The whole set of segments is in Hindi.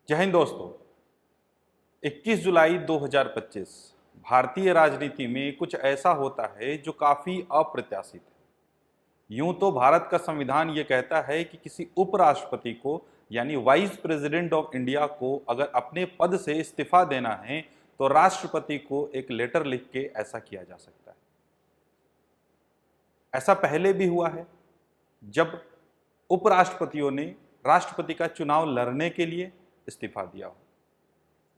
जय हिंद दोस्तों। 21 जुलाई 2025 भारतीय राजनीति में कुछ ऐसा होता है जो काफी अप्रत्याशित है। यूं तो भारत का संविधान ये कहता है कि किसी उपराष्ट्रपति को यानी वाइस प्रेसिडेंट ऑफ इंडिया को अगर अपने पद से इस्तीफा देना है तो राष्ट्रपति को एक लेटर लिख के ऐसा किया जा सकता है। ऐसा पहले भी हुआ है जब उपराष्ट्रपतियों ने राष्ट्रपति का चुनाव लड़ने के लिए इस्तीफा दिया हो,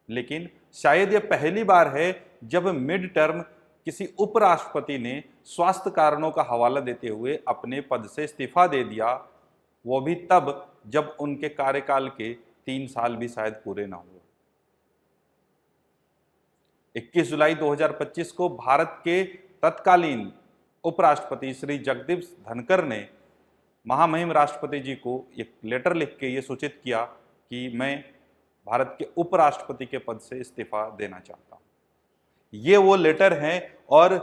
लेकिन शायद यह पहली बार है जब मिड टर्म किसी उपराष्ट्रपति ने स्वास्थ्य कारणों का हवाला देते हुए अपने पद से इस्तीफा दे दिया, वो भी तब जब उनके कार्यकाल के 3 साल भी शायद पूरे ना हुए। 21 जुलाई 2025 को भारत के तत्कालीन उपराष्ट्रपति श्री जगदीप धनखड़ ने महामहिम राष्ट्रपति जी को एक लेटर लिख के ये सूचित किया कि मैं भारत के उपराष्ट्रपति के पद से इस्तीफा देना चाहता हूं। ये वो लेटर हैं और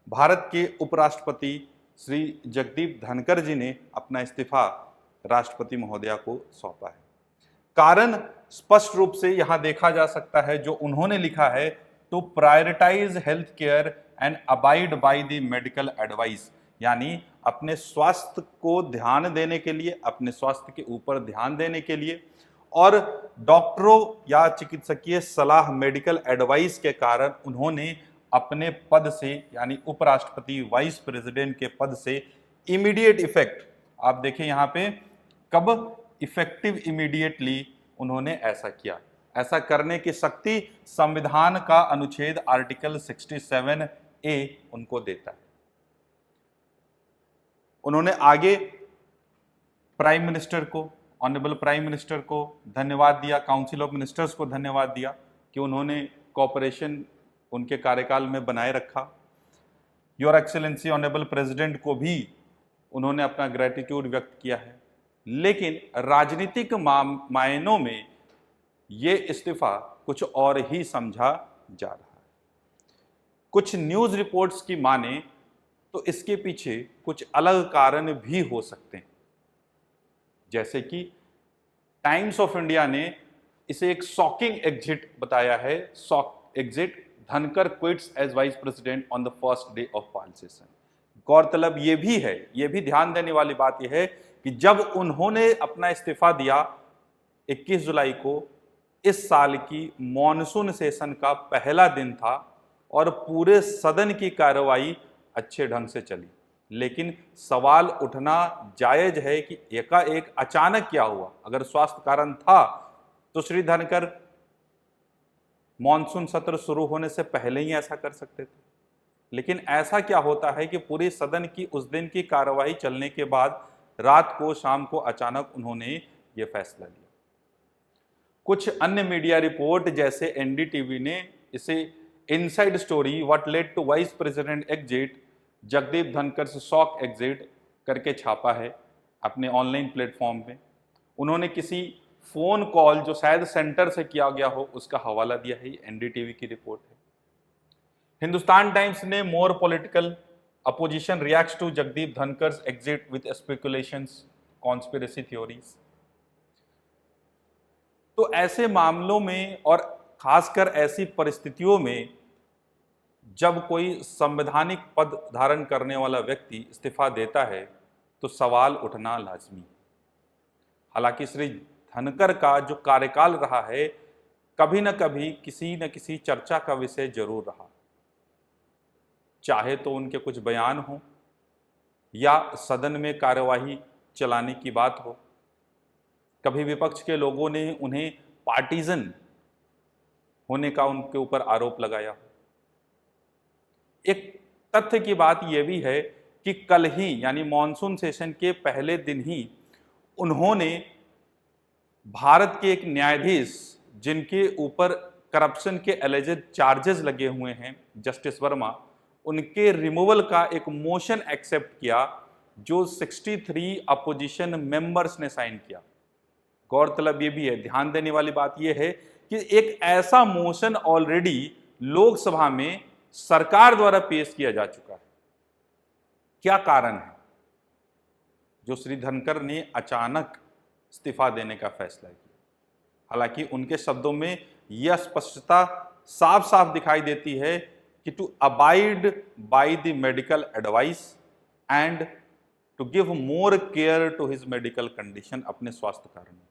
भारत के उपराष्ट्रपति श्री जगदीप धनखड़ जी ने अपना इस्तीफा राष्ट्रपति महोदया को सौंपा है। कारण स्पष्ट रूप से यहां देखा जा सकता है, जो उन्होंने लिखा है, to prioritise health care and abide by the medical advice, यानी अपने स्वास्थ्य को ध्यान देने के लिए, अपने स्वास्थ्य के ऊपर ध्यान देने के लिए और डॉक्टरों या चिकित्सकीय सलाह मेडिकल एडवाइस के कारण उन्होंने अपने पद से यानी उपराष्ट्रपति वाइस प्रेसिडेंट के पद से इमीडिएट इफेक्ट, आप देखें यहाँ पे कब इफेक्टिव इमीडिएटली उन्होंने ऐसा किया। ऐसा करने की शक्ति संविधान का अनुच्छेद आर्टिकल 67A उनको देता है। उन्होंने आगे प्राइम मिनिस्टर को, ऑनरेबल प्राइम मिनिस्टर को धन्यवाद दिया, काउंसिल ऑफ मिनिस्टर्स को धन्यवाद दिया कि उन्होंने कोऑपरेशन उनके कार्यकाल में बनाए रखा। योर एक्सेलेंसी ऑनरेबल प्रेसिडेंट को भी उन्होंने अपना ग्रेटिट्यूड व्यक्त किया है। लेकिन राजनीतिक मायनों में ये इस्तीफा कुछ और ही समझा जा रहा है। कुछ न्यूज रिपोर्ट्स की माने तो इसके पीछे कुछ अलग कारण भी हो सकते हैं, जैसे कि टाइम्स ऑफ इंडिया ने इसे एक शॉकिंग एग्जिट बताया है। Shock exit, Dhankhar quits as vice president on the first day of parl session. गौरतलब ये भी है, ये भी ध्यान देने वाली बात यह है कि जब उन्होंने अपना इस्तीफा दिया 21 जुलाई को, इस साल की मॉनसून सेशन का पहला दिन था और पूरे सदन की कार्रवाई अच्छे ढंग से चली। लेकिन सवाल उठना जायज है कि एकाएक अचानक क्या हुआ। अगर स्वास्थ्य कारण था तो श्री धनखड़ मॉनसून सत्र शुरू होने से पहले ही ऐसा कर सकते थे। लेकिन ऐसा क्या होता है कि पूरी सदन की उस दिन की कार्रवाई चलने के बाद रात को, शाम को अचानक उन्होंने ये फैसला लिया। कुछ अन्य मीडिया रिपोर्ट जैसे एनडीटीवी ने इसे inside story what led to vice president exit Jagdeep Dhankhar से शॉक एग्जिट करके छापा है अपने ऑनलाइन प्लेटफॉर्म में। उन्होंने किसी फोन कॉल जो शायद सेंटर से किया गया हो उसका हवाला दिया है। एनडीटीवी की रिपोर्ट है। हिंदुस्तान टाइम्स ने more political opposition reacts to Jagdeep Dhankhar exit with speculations conspiracy theories. तो ऐसे मामलों में और खासकर ऐसी परिस्थितियों में जब कोई संवैधानिक पद धारण करने वाला व्यक्ति इस्तीफा देता है तो सवाल उठना लाजमी। हालांकि श्री धनखड़ का जो कार्यकाल रहा है कभी न कभी किसी न किसी चर्चा का विषय जरूर रहा, चाहे तो उनके कुछ बयान हो या सदन में कार्यवाही चलाने की बात हो। कभी विपक्ष के लोगों ने उन्हें पार्टीजन होने का उनके ऊपर आरोप लगाया हो। एक तथ्य की बात यह भी है कि कल ही यानी मॉनसून सेशन के पहले दिन ही उन्होंने भारत के एक न्यायाधीश जिनके ऊपर करप्शन के एलिजेड चार्जेस लगे हुए हैं, जस्टिस वर्मा, उनके रिमूवल का एक मोशन एक्सेप्ट किया जो 63 अपोजिशन मेंबर्स ने साइन किया। गौरतलब ये भी है, ध्यान देने वाली बात यह है कि एक ऐसा मोशन ऑलरेडी लोकसभा में सरकार द्वारा पेश किया जा चुका है। क्या कारण है जो श्री धनखड़ ने अचानक इस्तीफा देने का फैसला किया? हालांकि उनके शब्दों में यह स्पष्टता साफ साफ दिखाई देती है कि to abide by the medical advice and to give more care to his medical condition, अपने स्वास्थ्य कारणों।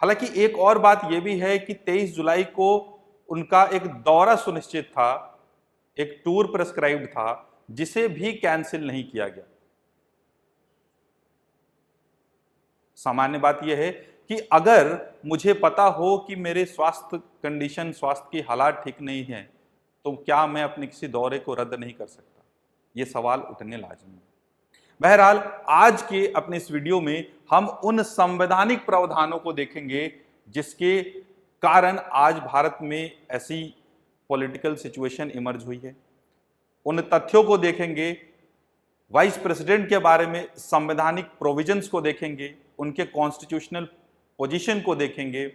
हालांकि एक और बात यह भी है कि 23 जुलाई को उनका एक दौरा सुनिश्चित था, एक टूर प्रेस्क्राइब्ड था, जिसे भी कैंसिल नहीं किया गया। सामान्य बात यह है कि अगर मुझे पता हो कि मेरे स्वास्थ्य कंडीशन, स्वास्थ्य की हालात ठीक नहीं है, तो क्या मैं अपने किसी दौरे को रद्द नहीं कर सकता? ये सवाल उठने लाजमी है। बहरहाल आज के अपने इस वीडियो में हम उन संवैधानिक प्रावधानों को देखेंगे जिसके कारण आज भारत में ऐसी पॉलिटिकल सिचुएशन इमर्ज हुई है। उन तथ्यों को देखेंगे, वाइस प्रेसिडेंट के बारे में संवैधानिक प्रोविजंस को देखेंगे, उनके कॉन्स्टिट्यूशनल पोजीशन को देखेंगे,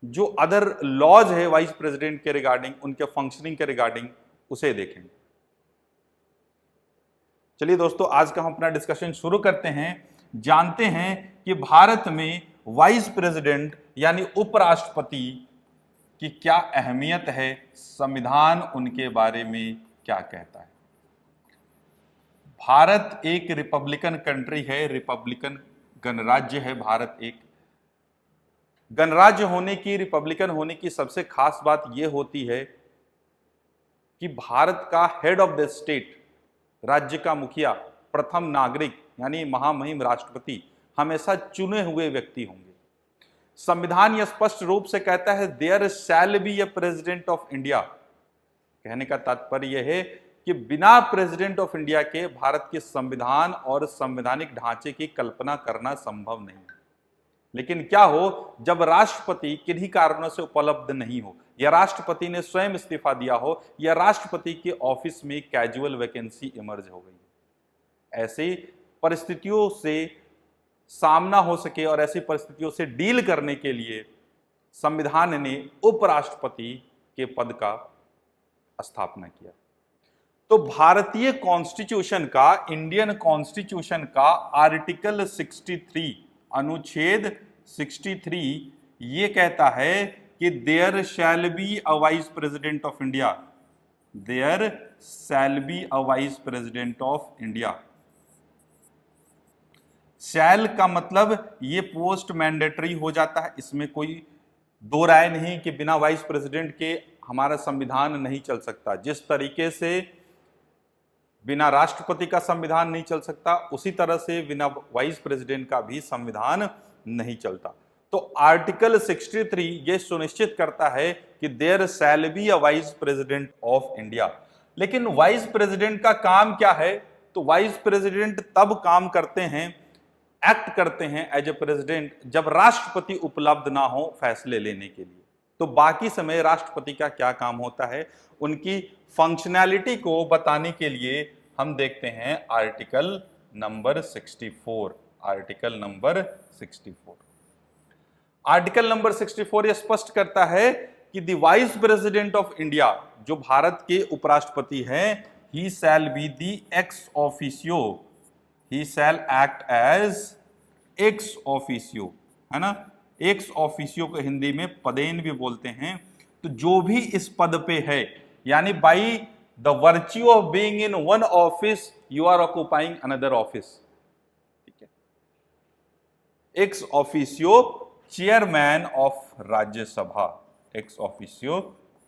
जो अदर लॉज है वाइस प्रेसिडेंट के रिगार्डिंग, उनके फंक्शनिंग के रिगार्डिंग, उसे देखेंगे। चलिए दोस्तों, आज का हम अपना डिस्कशन शुरू करते हैं। जानते हैं कि भारत में वाइस प्रेसिडेंट यानी उपराष्ट्रपति की क्या अहमियत है, संविधान उनके बारे में क्या कहता है। भारत एक रिपब्लिकन कंट्री है, रिपब्लिकन गणराज्य है। भारत एक गणराज्य होने की, रिपब्लिकन होने की सबसे खास बात यह होती है कि भारत का हेड ऑफ द स्टेट, राज्य का मुखिया, प्रथम नागरिक यानी महामहिम राष्ट्रपति हमेशा चुने हुए व्यक्ति होंगे। संविधान यह स्पष्ट रूप से कहता है there shall be a president of India. कहने का तात्पर्य यह है कि बिना प्रेसिडेंट ऑफ इंडिया के भारत के संविधान और संवैधानिक ढांचे की कल्पना करना संभव नहीं है। लेकिन क्या हो जब राष्ट्रपति किन्हीं कारणों से उपलब्ध नहीं हो, या राष्ट्रपति ने स्वयं इस्तीफा दिया हो, या राष्ट्रपति के ऑफिस में कैजुअल वैकेंसी इमर्ज हो गई। ऐसी परिस्थितियों से सामना हो सके और ऐसी परिस्थितियों से डील करने के लिए संविधान ने उपराष्ट्रपति के पद का स्थापना किया। तो भारतीय कॉन्स्टिट्यूशन का, इंडियन कॉन्स्टिट्यूशन का आर्टिकल 63, अनुच्छेद 63 ये कहता है कि there shall be a vice president of India, there shall be a vice president of India. Shall का मतलब ये पोस्ट मैंडेटरी हो जाता है, इसमें कोई दो राय नहीं कि बिना वाइस प्रेसिडेंट के हमारा संविधान नहीं चल सकता। जिस तरीके से बिना राष्ट्रपति का संविधान नहीं चल सकता, उसी तरह से बिना वाइस प्रेसिडेंट का भी संविधान नहीं चलता। तो आर्टिकल 63 ये सुनिश्चित करता है कि there shall be a vice president of India. लेकिन वाइस प्रेसिडेंट का काम क्या है? तो वाइस प्रेसिडेंट तब काम करते हैं, एक्ट करते हैं एज ए प्रेसिडेंट, जब राष्ट्रपति उपलब्ध ना हो फैसले लेने के लिए। तो बाकी समय राष्ट्रपति का क्या काम होता है, उनकी फंक्शनैलिटी को बताने के लिए हम देखते हैं article number 64। Article number 64, article number 64 यह स्पष्ट करता है कि the vice president of India, जो भारत के उपराष्ट्रपति हैं, he shall be the ex officio, he shall act as ex officio, है ना। एक्स ऑफिशियो को हिंदी में पदेन भी बोलते हैं। तो जो भी इस पद पे है, यानी by the virtue of being in one office you are occupying another office, ठीक है। Ex officio chairman of Rajya Sabha, ex officio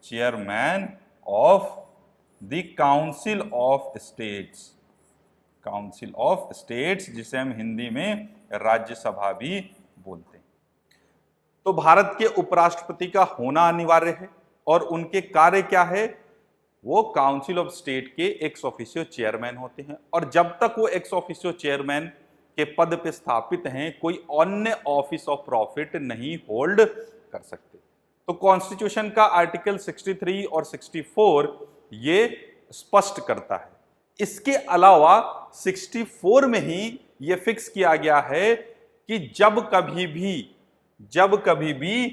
chairman of the council of states, council of states जिसे हम हिंदी में राज्यसभा भी बोलते हैं। तो भारत के उपराष्ट्रपति का होना अनिवार्य है और उनके कार्य क्या है? वो काउंसिल ऑफ स्टेट के एक्स ऑफिशियो चेयरमैन होते हैं, और जब तक वो एक्स ऑफिशियो चेयरमैन के पद पे स्थापित हैं, कोई अन्य ऑफिस ऑफ प्रॉफिट नहीं होल्ड कर सकते। तो कॉन्स्टिट्यूशन का आर्टिकल 63 और 64 ये स्पष्ट करता है। इसके अलावा 64 में ही ये फिक्स किया गया है कि जब कभी भी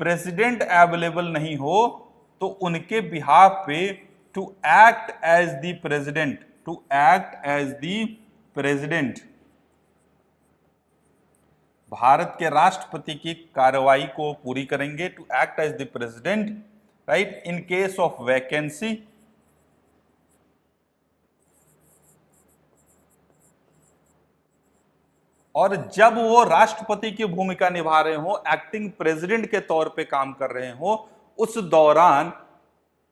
प्रेसिडेंट अवेलेबल नहीं हो तो उनके बिहाफ पे to act as the president, to act as the president Bharat के राष्ट्रपति की कार्रवाई को पूरी करेंगे, to act as the president, right, in case of vacancy, और जब वो राष्ट्रपति की भूमिका निभा रहे हो, एक्टिंग प्रेसिडेंट के तौर पे काम कर रहे हो, उस दौरान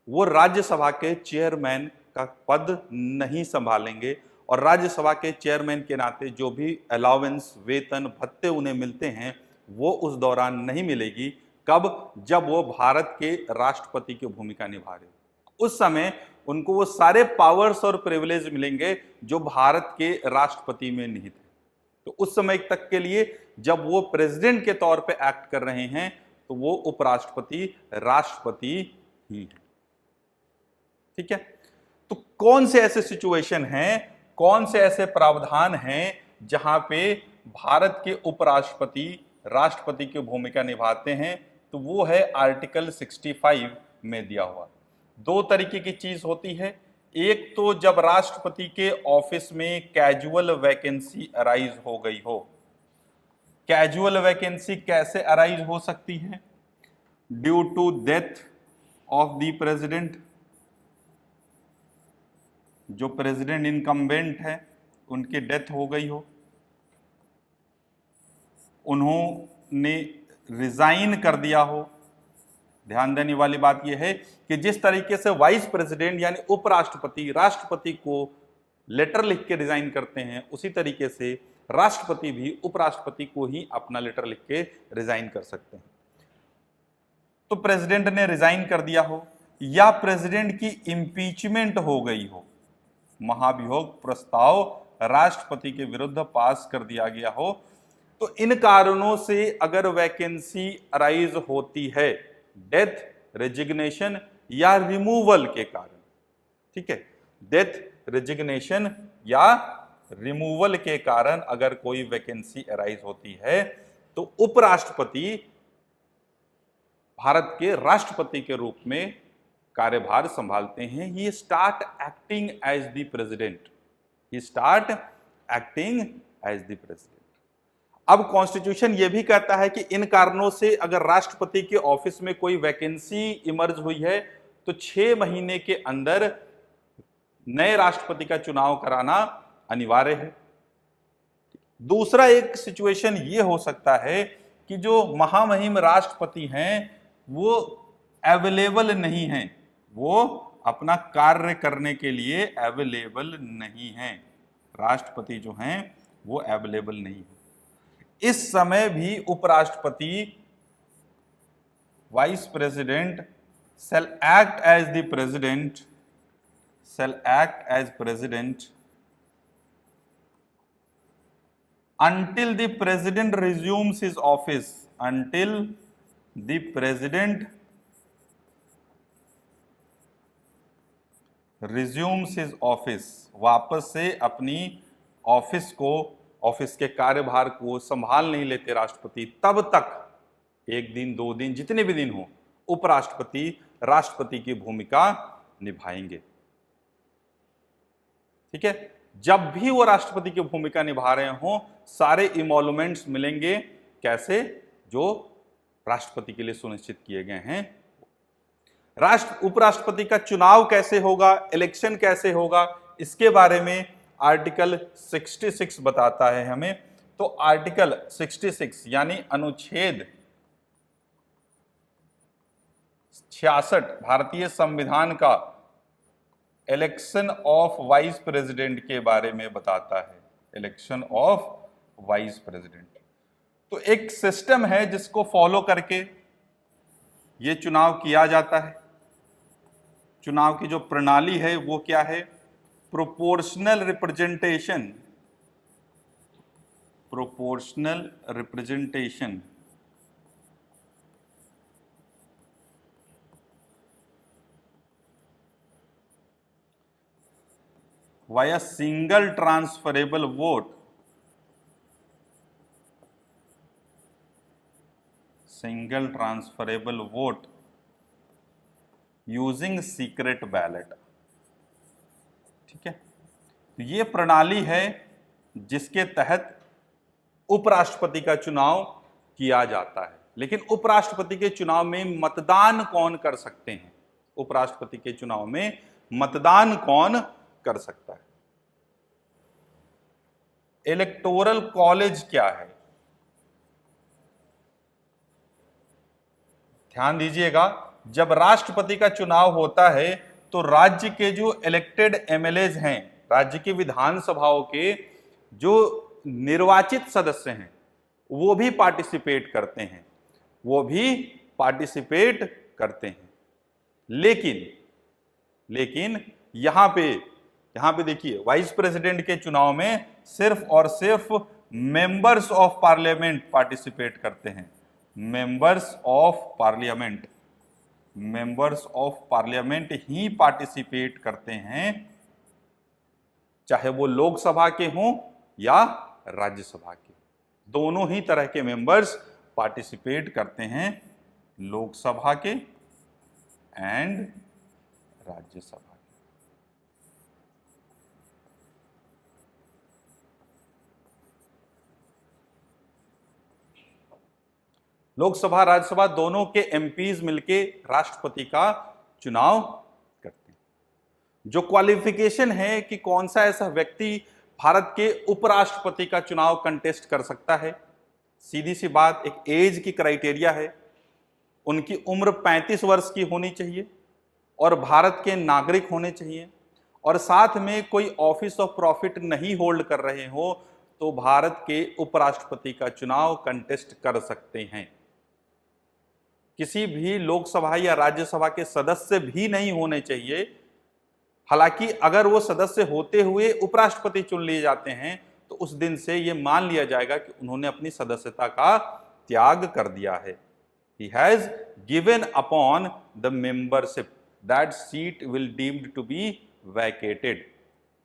वो राज्यसभा के चेयरमैन का पद नहीं संभालेंगे, और राज्यसभा के चेयरमैन के नाते जो भी अलाउंस, वेतन, भत्ते उन्हें मिलते हैं वो उस दौरान नहीं मिलेगी। कब? जब वो भारत के राष्ट्रपति की भूमिका निभा रहे हो, उस समय उनको वो सारे पावर्स और प्रिविलेज मिलेंगे जो भारत के राष्ट्रपति में निहित है। तो उस समय तक के लिए जब वो प्रेसिडेंट के तौर पे एक्ट कर रहे हैं तो वो उपराष्ट्रपति राष्ट्रपति ही है। ठीक है, तो कौन से ऐसे सिचुएशन हैं, कौन से ऐसे प्रावधान हैं जहां पे भारत के उपराष्ट्रपति राष्ट्रपति की भूमिका निभाते हैं? तो वो है आर्टिकल 65 में दिया हुआ। दो तरीके की चीज होती है, एक तो जब राष्ट्रपति के ऑफिस में कैजुअल वैकेंसी अराइज हो गई हो। कैजुअल वैकेंसी कैसे अराइज हो सकती है? Due to death of the president, जो प्रेसिडेंट इनकम्बेंट है उनकी डेथ हो गई हो, उन्होंने रिजाइन कर दिया हो। ध्यान देने वाली बात यह है कि जिस तरीके से वाइस प्रेसिडेंट यानी उपराष्ट्रपति राष्ट्रपति को लेटर लिख के रिजाइन करते हैं, उसी तरीके से राष्ट्रपति भी उपराष्ट्रपति को ही अपना लेटर लिख के रिजाइन कर सकते हैं। तो प्रेसिडेंट ने रिजाइन कर दिया हो, या प्रेसिडेंट की इंपीचमेंट हो गई हो, महाभियोग प्रस्ताव राष्ट्रपति के विरुद्ध पास कर दिया गया हो, तो इन कारणों से अगर वैकेंसी अराइज होती है, डेथ, रेजिग्नेशन या रिमूवल के कारण, ठीक है, डेथ, रेजिग्नेशन या रिमूवल के कारण अगर कोई वैकेंसी अराइज होती है तो उपराष्ट्रपति भारत के राष्ट्रपति के रूप में कार्यभार संभालते हैं। He start acting as the president, he start acting as the president. अब कॉन्स्टिट्यूशन यह भी कहता है कि इन कारणों से अगर राष्ट्रपति के ऑफिस में कोई वैकेंसी इमर्ज हुई है तो 6 महीने के अंदर नए राष्ट्रपति का चुनाव कराना अनिवार्य है। दूसरा एक सिचुएशन यह हो सकता है कि जो महामहिम राष्ट्रपति हैं वो अवेलेबल नहीं हैं, वो अपना कार्य करने के लिए अवेलेबल नहीं हैं, राष्ट्रपति जो हैं वो अवेलेबल नहीं है। इस समय भी उपराष्ट्रपति vice president shall act as the president, shall act as president until the president resumes his office, until the president resumes his office, वापस से अपनी ऑफिस को, ऑफिस के कार्यभार को संभाल नहीं लेते राष्ट्रपति, तब तक 1 दिन 2 दिन जितने भी दिन हो उपराष्ट्रपति राष्ट्रपति की भूमिका निभाएंगे। ठीक है, जब भी वो राष्ट्रपति की भूमिका निभा रहे हो सारे इमोलुमेंट्स मिलेंगे, कैसे? जो राष्ट्रपति के लिए सुनिश्चित किए गए हैं। उपराष्ट्रपति का चुनाव कैसे होगा, इलेक्शन कैसे होगा, इसके बारे में आर्टिकल 66 बताता है हमें। तो आर्टिकल 66 यानी अनुच्छेद 66 भारतीय संविधान का इलेक्शन ऑफ वाइस प्रेसिडेंट के बारे में बताता है। इलेक्शन ऑफ वाइस प्रेसिडेंट तो एक सिस्टम है जिसको फॉलो करके ये चुनाव किया जाता है। चुनाव की जो प्रणाली है वो क्या है? Proportional representation, proportional representation via single transferable vote, single transferable vote using secret ballot. ठीक है, तो ये प्रणाली है जिसके तहत उपराष्ट्रपति का चुनाव किया जाता है। लेकिन उपराष्ट्रपति के चुनाव में मतदान कौन कर सकते हैं? उपराष्ट्रपति के चुनाव में मतदान कौन कर सकता है? इलेक्टोरल कॉलेज क्या है? ध्यान दीजिएगा, जब राष्ट्रपति का चुनाव होता है तो राज्य के जो इलेक्टेड एमएलएज हैं, राज्य की विधानसभाओं के जो निर्वाचित सदस्य हैं, वो भी पार्टिसिपेट करते हैं, वो भी पार्टिसिपेट करते हैं। लेकिन यहां पे देखिए, वाइस प्रेसिडेंट के चुनाव में सिर्फ और सिर्फ मेंबर्स ऑफ पार्लियामेंट पार्टिसिपेट करते हैं। Members of parliament he participate करते हैं, चाहे वो लोकसभा के हों या राज्यसभा के। दोनों ही तरह के मेंबर्स पार्टिसिपेट करते हैं, लोकसभा के एंड राज्यसभा के। लोकसभा राज्यसभा दोनों के एमपीज मिलके राष्ट्रपति का चुनाव करते हैं। जो क्वालिफिकेशन है कि कौन सा ऐसा व्यक्ति भारत के उपराष्ट्रपति का चुनाव कंटेस्ट कर सकता है, सीधी सी बात, एक एज की क्राइटेरिया है। उनकी उम्र 35 वर्ष की होनी चाहिए और भारत के नागरिक होने चाहिए, और साथ में कोई ऑफिस ऑफ प्रॉफिट नहीं होल्ड कर रहे हो तो भारत के उपराष्ट्रपति का चुनाव कंटेस्ट कर सकते हैं। किसी भी लोकसभा या राज्यसभा के सदस्य भी नहीं होने चाहिए। हालांकि अगर वो सदस्य होते हुए उपराष्ट्रपति चुन लिए जाते हैं तो उस दिन से ये मान लिया जाएगा कि उन्होंने अपनी सदस्यता का त्याग कर दिया है। He has given upon the membership. That seat will deemed to be vacated.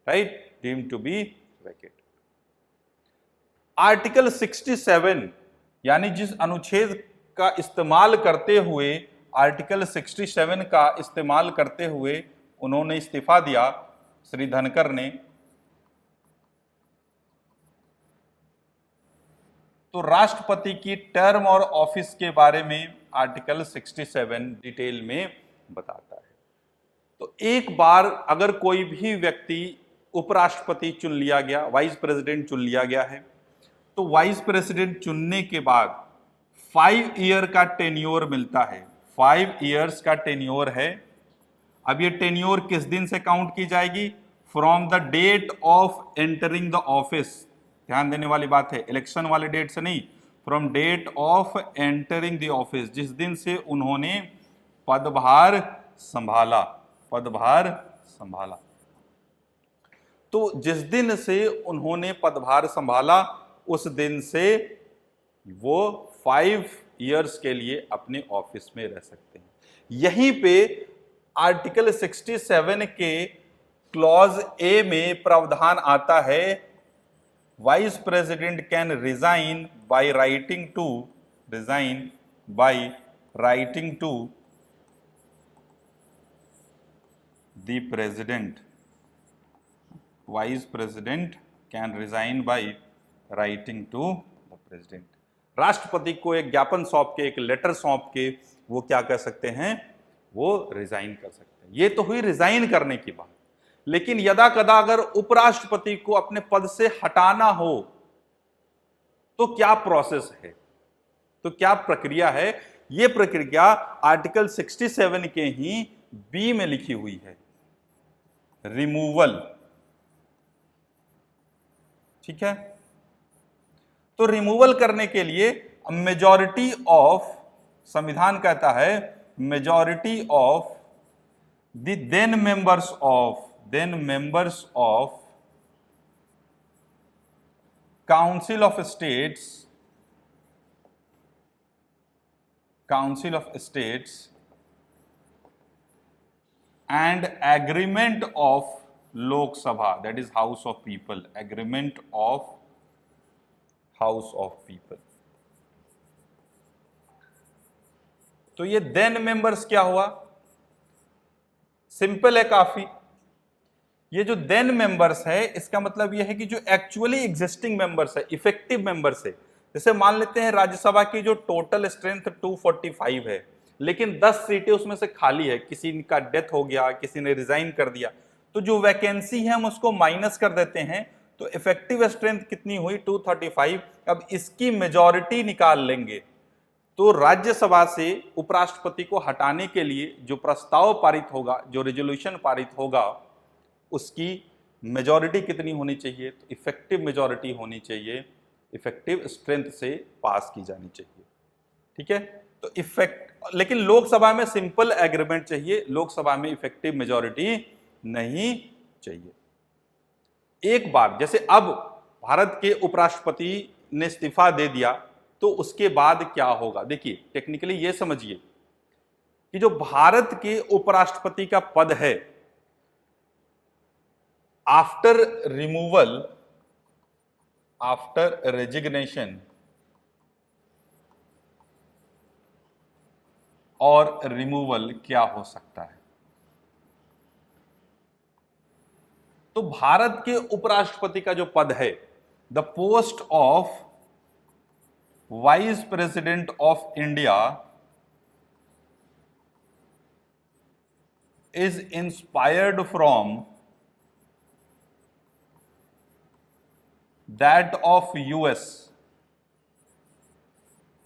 Right? Deemed to be vacated. Article 67 यानी जिस अनुच्छेद का इस्तेमाल करते हुए, आर्टिकल 67 का इस्तेमाल करते हुए उन्होंने इस्तीफा दिया, श्री धनखड़ ने, तो राष्ट्रपति की टर्म और ऑफिस के बारे में आर्टिकल 67 डिटेल में बताता है। तो एक बार अगर कोई भी व्यक्ति उपराष्ट्रपति चुन लिया गया, वाइस प्रेसिडेंट चुन लिया गया है, तो वाइस प्रेसिडेंट चुनने के बाद 5 ईयर का टेन्योर मिलता है। 5 इयर्स का टेन्योर है। अब ये टेन्योर किस दिन से काउंट की जाएगी? From the date of entering the office. ध्यान देने वाली बात है, इलेक्शन वाले डेट से नहीं, from date of entering the office, जिस दिन से उन्होंने पदभार संभाला। तो जिस दिन से उन्होंने पदभार संभाला उस दिन से वो 5 इयर्स के लिए अपने ऑफिस में रह सकते हैं। यहीं पे आर्टिकल 67 के क्लॉज ए में प्रावधान आता है, vice president can resign by writing to the president. Vice president can resign by writing to the president. राष्ट्रपति को एक ज्ञापन सौंप के, एक लेटर सौंप के वो क्या कर सकते हैं? वो रिजाइन कर सकते हैं। ये तो हुई रिजाइन करने की बात। लेकिन यदा कदा अगर उपराष्ट्रपति को अपने पद से हटाना हो तो क्या प्रोसेस है, तो क्या प्रक्रिया है? ये प्रक्रिया आर्टिकल 67 के ही बी में लिखी हुई है, रिमूवल। ठीक है, तो रिमूवल करने के लिए मेजॉरिटी ऑफ, संविधान कहता है majority of the then members of council of states and agreement of Lok Sabha, that is house of people, agreement of house of people. तो ये देन मेंबर्स क्या हुआ? सिंपल है काफी। ये जो देन मेंबर्स है, इसका मतलब ये है कि जो एक्चुअली एग्जिस्टिंग मेंबर्स है, इफेक्टिव मेंबर्स है। जैसे मान लेते हैं राज्यसभा की जो टोटल स्ट्रेंथ 245 है, लेकिन 10 सीटें उसमें से खाली है, किसी का डेथ हो गया, किसी ने रिजाइन कर दिया, तो जो वैकेंसी है हम उसको माइनस कर देते हैं, तो इफेक्टिव स्ट्रेंथ कितनी हुई 235। अब इसकी मेजॉरिटी निकाल लेंगे, तो राज्यसभा से उपराष्ट्रपति को हटाने के लिए जो प्रस्ताव पारित होगा, जो रेजोल्यूशन पारित होगा, उसकी मेजॉरिटी कितनी होनी चाहिए, तो इफेक्टिव मेजॉरिटी होनी चाहिए, इफेक्टिव स्ट्रेंथ से पास की जानी चाहिए। ठीक है, तो लेकिन लोकसभा में सिंपल एग्रीमेंट चाहिए, लोकसभा में इफेक्टिव मेजॉरिटी नहीं चाहिए। एक बार जैसे अब भारत के उपराष्ट्रपति ने इस्तीफा दे दिया, तो उसके बाद क्या होगा, देखिए टेक्निकली ये समझिए कि जो भारत के उपराष्ट्रपति का पद है, आफ्टर रिमूवल, आफ्टर रेजिग्नेशन और रिमूवल क्या हो सकता है। तो भारत के उपराष्ट्रपति का जो पद है, the post of vice president of India is inspired from that of US.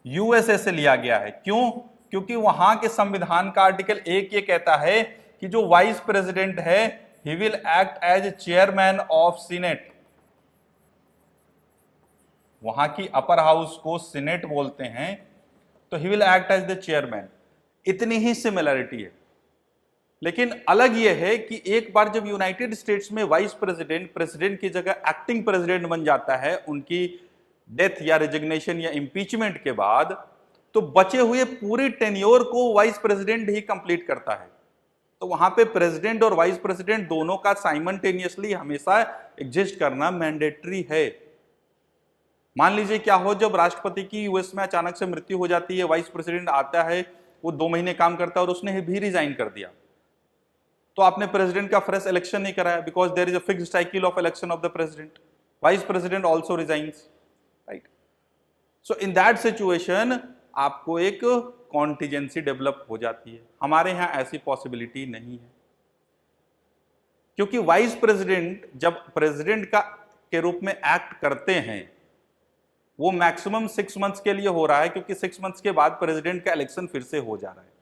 USA से लिया गया है। क्यों? क्योंकि वहां के संविधान का आर्टिकल 1 ये कहता है कि जो वाइस प्रेसिडेंट है, he will act as chairman of senate. वहां की अपर हाउस को सीनेट बोलते हैं, तो he will act as the chairman. इतनी ही सिमिलरिटी है। लेकिन अलग यह है कि एक बार जब यूनाइटेड स्टेट्स में वाइस प्रेसिडेंट प्रेसिडेंट की जगह एक्टिंग प्रेसिडेंट बन जाता है, उनकी डेथ या रेजिग्नेशन या इंपीचमेंट के बाद, तो बचे हुए पूरे टेन्योर को वाइस प्रेसिडेंट ही कंप्लीट करता है। तो वहां पे प्रेसिडेंट और वाइस प्रेसिडेंट दोनों का साइमल्टेनियसली हमेशा एग्जिस्ट करना मैंडेटरी है। मान लीजिए क्या हो, जब राष्ट्रपति की यूएस में अचानक से मृत्यु हो जाती है, वाइस प्रेसिडेंट आता है, वो 2 महीने काम करता है और उसने भी रिजाइन कर दिया, तो आपने प्रेसिडेंट का फ्रेश इलेक्शन नहीं कराया, because there is a fixed cycle of election of the president. Vice president also resigns, right. So in that situation आपको एक कॉन्टिजेंसी डेवलप हो जाती है। हमारे यहां ऐसी पॉसिबिलिटी नहीं है, क्योंकि वाइस प्रेसिडेंट जब प्रेसिडेंट का के रूप में एक्ट करते हैं, वो मैक्सिमम 6 मंथ्स के लिए हो रहा है, क्योंकि 6 मंथ्स के बाद प्रेसिडेंट का इलेक्शन फिर से हो जा रहा है।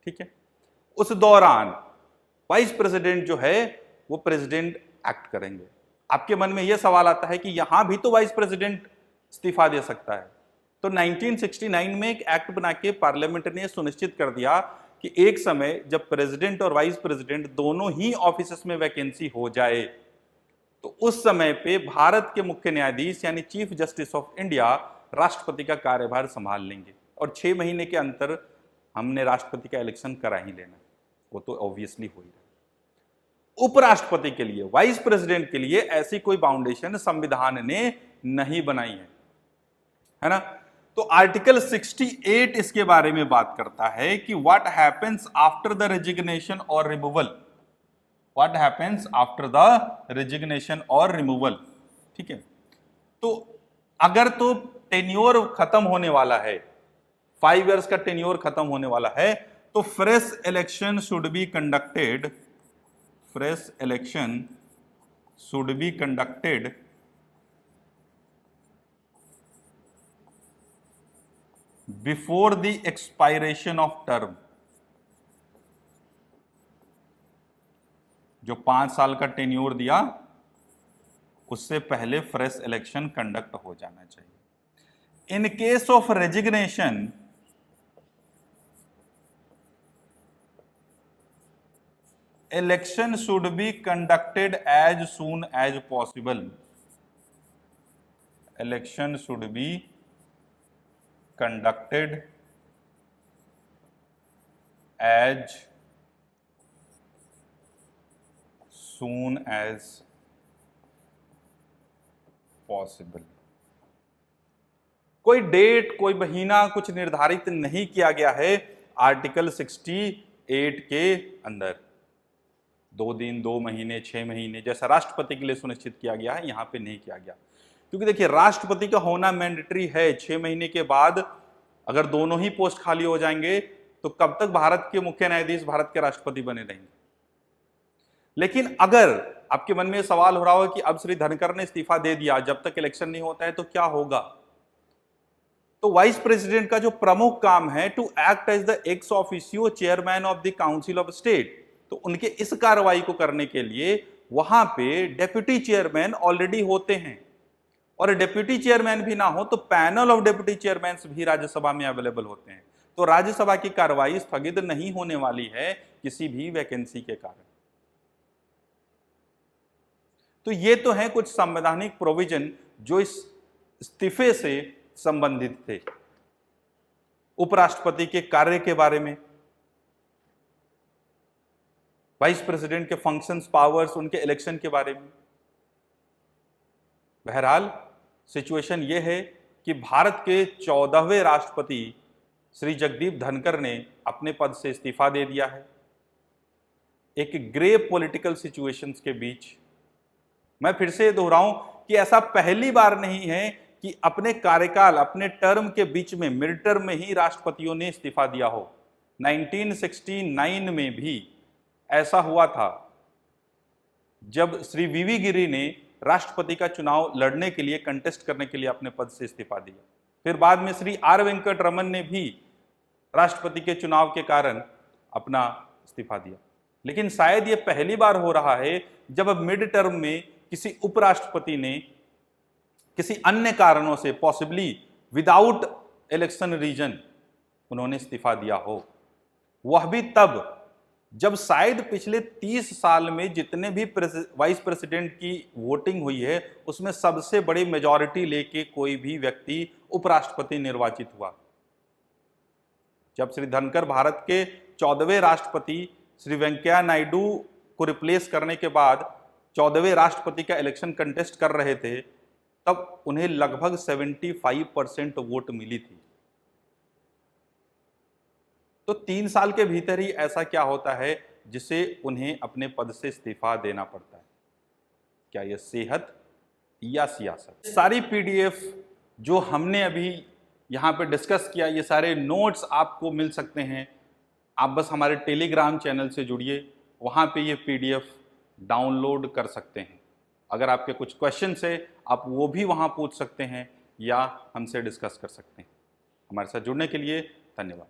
ठीक है, उस दौरान वाइस प्रेसिडेंट जो है वो प्रेसिडेंट एक्ट करेंगे। आपके मन में यह सवाल आता है कि यहां भी तो वाइस प्रेसिडेंट इस्तीफा दे सकता है। तो 1969 में एक एक्ट बना के पार्लियामेंट ने सुनिश्चित कर दिया कि एक समय जब प्रेसिडेंट और वाइस प्रेसिडेंट दोनों ही ऑफिस में वैकेंसी हो जाए, तो उस समय पे भारत के मुख्य न्यायाधीश यानी चीफ जस्टिस ऑफ इंडिया राष्ट्रपति का कार्यभार संभाल लेंगे, और 6 महीने के अंतर हमने राष्ट्रपति का इलेक्शन करा ही लेना, वो तो ऑब्वियसली हो ही रहा। उपराष्ट्रपति के लिए, वाइस प्रेसिडेंट के लिए ऐसी कोई बाउंडेशन संविधान ने नहीं बनाई है ना। तो आर्टिकल 68 इसके बारे में बात करता है कि what happens after the resignation और removal, what happens after the resignation और रिमूवल। ठीक है, तो अगर तो टेन्योर खत्म होने वाला है, 5 इयर्स का टेन्योर खत्म होने वाला है, तो fresh election should be conducted, fresh election should be conducted before the expiration of term. जो 5 साल का टेन्योर दिया, उससे पहले फ्रेश इलेक्शन कंडक्ट हो जाना चाहिए। इन case of resignation, election should be conducted as soon as possible, election should be conducted as soon as possible। कोई डेट, कोई महीना कुछ निर्धारित नहीं किया गया है आर्टिकल 68 के अंदर। 2 दिन, 2 महीने, 6 महीने जैसा राष्ट्रपति के लिए सुनिश्चित किया गया है, यहाँ पे नहीं किया गया। क्योंकि देखिए राष्ट्रपति का होना मैंडेटरी है। 6 महीने के बाद अगर दोनों ही पोस्ट खाली हो जाएंगे तो कब तक भारत के मुख्य न्यायाधीश भारत के राष्ट्रपति बने रहेंगे। लेकिन अगर आपके मन में सवाल हो रहा हो कि अब श्री धनखड़ ने इस्तीफा दे दिया, जब तक इलेक्शन नहीं होता है तो क्या होगा, तो वाइस प्रेसिडेंट का जो प्रमुख काम है to act as the ex officio chairman of the council of state, तो उनके इस कार्रवाई को करने के लिए वहां पे डेप्यूटी चेयरमैन ऑलरेडी होते हैं, और डेप्यूटी चेयरमैन भी ना हो तो पैनल ऑफ डेप्यूटी चेयरमैन भी राज्यसभा में अवेलेबल होते हैं। तो राज्यसभा की कार्रवाई स्थगित नहीं होने वाली है किसी भी वैकेंसी के कारण। तो ये तो है कुछ संवैधानिक प्रोविजन जो इस इस्तीफे से संबंधित थे। उपराष्ट्रपति के कार्य के बारे में, वाइस प्रेसिडेंट के फंक्शंस, पावर्स, उनके इलेक्शन के बारे में। बहरहाल सिचुएशन यह है कि भारत के 14वें राष्ट्रपति श्री जगदीप धनखड़ ने अपने पद से इस्तीफा दे दिया है एक ग्रे पॉलिटिकल सिचुएशंस के बीच। मैं फिर से दोहराऊं कि ऐसा पहली बार नहीं है कि अपने कार्यकाल, अपने टर्म के बीच में, मिड टर्म में ही राष्ट्रपतियों ने इस्तीफा दिया हो। 1969 में भी ऐसा हुआ था जब श्री वीवी गिरी ने राष्ट्रपति का चुनाव लड़ने के लिए, कंटेस्ट करने के लिए अपने पद से इस्तीफा दिया। फिर बाद में श्री आर वेंकट रमन ने भी राष्ट्रपति के चुनाव के कारण अपना इस्तीफा दिया। लेकिन शायद ये पहली बार हो रहा है जब अब मिड टर्म में किसी उपराष्ट्रपति ने किसी अन्य कारणों से, पॉसिबली विदाउट इलेक्शन रीजन, उन्होंने इस्तीफा दिया हो। वह भी तब जब शायद पिछले 30 साल में जितने भी वाइस प्रेसिडेंट की वोटिंग हुई है उसमें सबसे बड़ी मेजॉरिटी लेके कोई भी व्यक्ति उपराष्ट्रपति निर्वाचित हुआ। जब श्री धनखड़ भारत के 14वें राष्ट्रपति श्री वेंकैया नायडू को रिप्लेस करने के बाद 14वें राष्ट्रपति का इलेक्शन कंटेस्ट कर रहे थे, तब उन्हें लगभग 75% वोट मिली थी। तो 3 साल के भीतर ही ऐसा क्या होता है जिसे उन्हें अपने पद से इस्तीफा देना पड़ता है? क्या यह सेहत या सियासत? सारी पीडीएफ जो हमने अभी यहाँ पे डिस्कस किया, ये सारे नोट्स आपको मिल सकते हैं। आप बस हमारे टेलीग्राम चैनल से जुड़िए, वहाँ पे ये पीडीएफ डाउनलोड कर सकते हैं। अगर आपके कुछ क्वेश्चन है आप वो भी वहाँ पूछ सकते हैं या हमसे डिस्कस कर सकते हैं। हमारे साथ जुड़ने के लिए धन्यवाद।